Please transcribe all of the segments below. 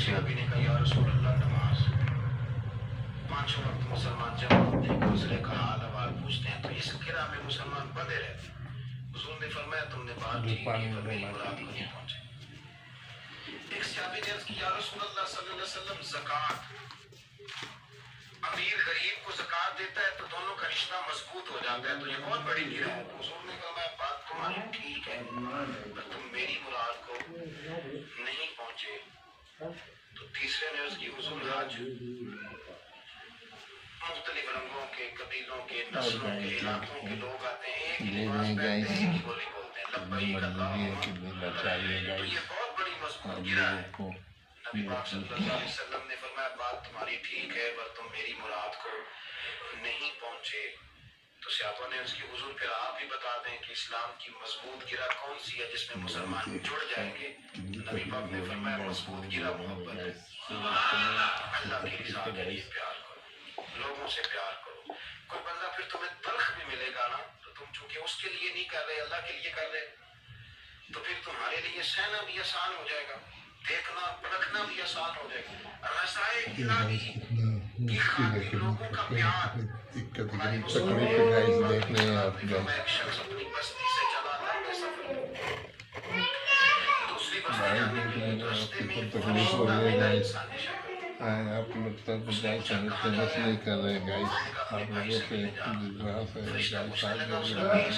صحابی نے کہا یا رسول اللہ نماز پانچوں وقت مسلمان جب اپنے گزرے کا حال احوال پوچھتے ہیں تو اس قرآ میں مسلمان بندے رہتے ہیں. حضور نے فرمایا تم نے بات کی پر میری مراد کو نہیں پہنچے. ایک صحابی نے عرض کی یا رسول اللہ صلی اللہ علیہ وسلم زکوٰۃ امیر غریب کو زکوٰۃ دیتا ہے تو دونوں کا رشتہ مضبوط ہو جاتا ہے تو یہ بہت بڑی گرہ ہے. حضور نے فرمایا بات تمہاری ٹھیک ہے پر تم میری مراد کو نہیں پہنچے. تو تیسرے نے عرض کی حضور حج مختلف رنگوں کے قبیلوں کے نسلوں کے علاقوں کے لوگ آتے ہیں ایک ہی لباس پہنتے ہیں ایک ہی بولی بولتے ہیں لبیک اللہم تو یہ بہت بڑی مضبوط گرہ ہے. نبی پاک صلی اللہ علیہ وسلم نے فرمایا بات تمہاری ٹھیک ہے پر تم میری مراد کو نہیں پہنچے. تو صحابہ نے اس کی حضور پھر آپ ہی بتا دیں کہ اسلام کی مضبوط گرہ کون سی ہے جس میں مسلمان جڑ جائیں گے. نبی پاک نے فرمایا مضبوط گرہ محبت ہے. اللہ کی رضا کے لیے پیار کرو لوگوں سے پیار کرو. کوئی بندہ پھر تمہیں تلخ بھی ملے گا نا تو تم چونکہ اس کے لیے نہیں کر رہے اللہ کے لیے کر رہے تو پھر تمہارے لیے سہنا بھی آسان ہو جائے گا دیکھنا پرکھنا بھی آسان ہو جائے گا. رضائے الہی کی خاطر لوگوں کا پیار ہماری ایک شخص اپنی بستی سے چلا لمبے سفر دوسری بستی جانے کے لیے تو رستے میں تکلیف ہو رہی ہے گائز. آپ لوگ تک گائز فیمس نہیں کر رہے گائز. آپ لوگوں سے گزارش ہے گائز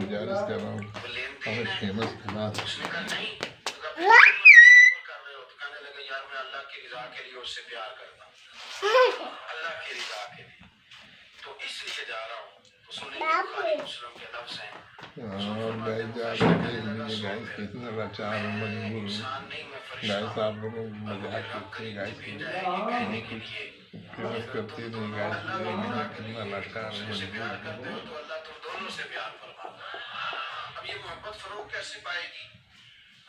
گزارش کر رہا ہوں ہمیں فیمس کرنا. یار میں اللہ کی رضا کے لیے اس سے پیار کرتا ہوں اللہ کی رضا کے لیے تو اس لیے جا رہا ہوں. تو سنیں بخاری مسلم کے لفظ ہیں گائز کتنا لاچار ہوں مجبور ہوں گائز. آپ لوگوں مذاق کرتے ہیں گائز فیمس کرتے نہیں گائز. کتنا لاچار ہوں مجبور ہوں. تو اللہ تم دونوں سے پیار فرماتا ہے. اب یہ محبت فروغ کیسے پائے گی؟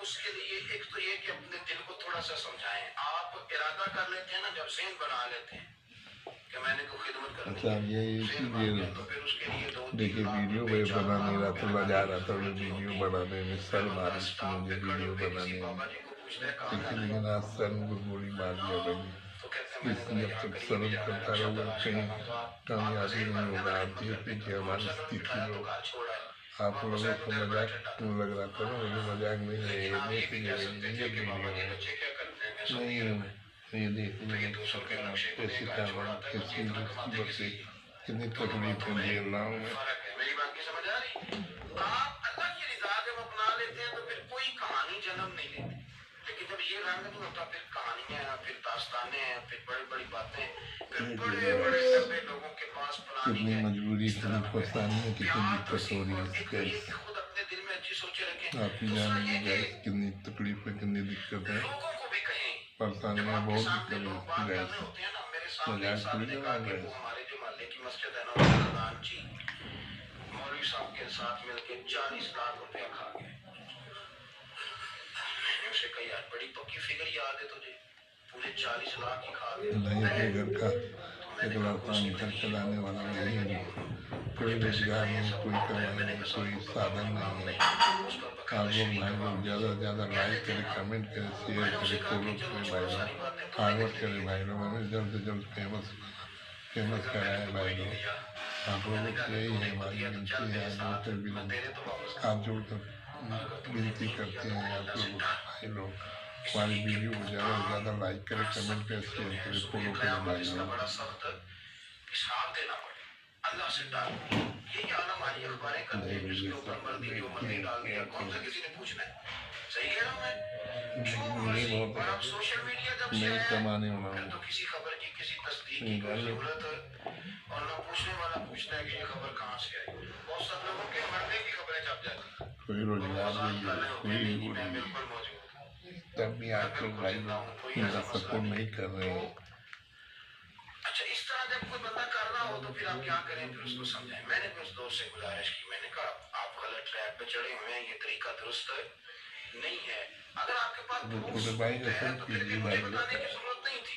اس کے لیے ایک تو یہ کہ اپنے دل کو تھوڑا سا سمجھائیں. آپ ارادہ کر لیتے ہیں نا جب ذہن بنا لیتے ہیں کہ میں نے کوئی خدمت کرنی ہے تو پھر اس کے لیے دیکھیے ویڈیو میں بنا نہیں رہا تھا میں جا رہا تھا ویڈیو بنانے میں سر ماری تھی مجھے ویڈیو بنانے میں لیکن آج سر مجھے گولی مار دیا بھائی. اس لیے اب تک سر کرتا رہوں گا کہیں کامیابی نہیں ہوگا. آپ دیکھتے کہ ہماری استھتی لوگ آپ لوگوں کو مذاق کیوں لگ رہا تھا نا یہ مذاق نہیں ہے. یہ دیکھیں گے ویڈیو نہیں یہ دیکھیں کیسی کاروائی کیسی مصیبت سے کتنی تکلیفیں جھیل رہا ہوں میں. میری بات کی سمجھ آ رہی؟ آپ اللہ کی رضا جب اپنا لیتے ہیں تو پھر کوئی کہانی جنم نہیں لیتی. لیکن جب یہ رنگ نہیں ہوتا پھر کہانیاں پھر داستانیں پھر بڑی بڑی باتیں پھر بڑے بڑے لمبے لوگوں کے پاس پلاننگ کتنی ہے. مجبوری کتنی پریشانی ہے کتنی دقت ہو رہی ہے گائز. خود اپنے دل میں اچھی سوچے رکھیں. آپ ہی جانیں گے گائز کتنی تکلیف ہے کتنی دقت ہے لوگوں کو بھی کہیں پریشانیاں بہت دقت ہوتی ہے گائز. مذاق تھوڑی کر رہا ہوں گائز. ہمارے جو محلے کی مسجد ہے نا رمضان جی مولوی صاحب کے ساتھ مل کے 40 لاکھ روپیہ کھا گئے. میں نے اسے کہا یار بڑی پکی فگر یاد ہے تجھے پورے 40 لاکھ ہی کھا گئے. نہیں اپنے گھر کا ایک لڑکا گھر چلانے والا نہیں ہے. کوئی روزگار نہیں کوئی کمائی نہیں کوئی سادھن نہیں ہے. آپ لوگ بھائی لوگ زیادہ سے زیادہ لائک کریں کمنٹ کریں شیئر کریں فالو کریں بھائی لوگ فارورڈ کریں بھائی لوگ. ہمیں جلد سے جلد فیمس کرائیں بھائی لوگ. آپ لوگوں سے یہی ہے ہماری ونتی ہے ہاتھ جوڑ کر ونتی کرتے ہیں آپ لوگوں بھائی لوگ ہماری ویڈیو کو زیادہ سے زیادہ لائک کریں کمنٹ کریں شیئر کریں فالو کریں بھائی لوگ. حساب دینا پڑے اللہ سے ڈالو. یہ عالم آئی اخباریں کرتے ہیں جس کے اوپر مردی جو مردی ڈال دیا کون سا کسی نے پوچھنا ہے. صحیح کہہ رہا ہوں میں جو مرضی. اور اب سوشل میڈیا جب سے ہے تو کسی خبر کی کسی تصدیق کی کوئی ضرورت اور نہ پوچھنے والا پوچھتا ہے کہ یہ خبر کہاں سے آئی. بہت سب لوگوں کے مرنے کی خبریں چھپ جاتی ہیں. کوئی روزگار نہیں ہے کوئی بالکل موجود تب بھی آپ لوگ بھائی لوگ میرا سپورٹ نہیں کر رہے ہیں. اچھا اس طرح جب کوئی بندہ کر رہا ہو تو پھر آپ کیا کریں پھر اس کو سمجھائیں. میں نے بھی اس دوست سے گزارش کی میں نے کہا آپ غلط ٹریک پہ چڑھے ہوئے ہیں یہ طریقہ درست نہیں ہے. اگر آپ کے پاس چھوٹے بھائی کا سب تو پھر کیجیے مجھے بھائی بتانے لوگ کی ضرورت نہیں تھی.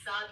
7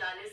40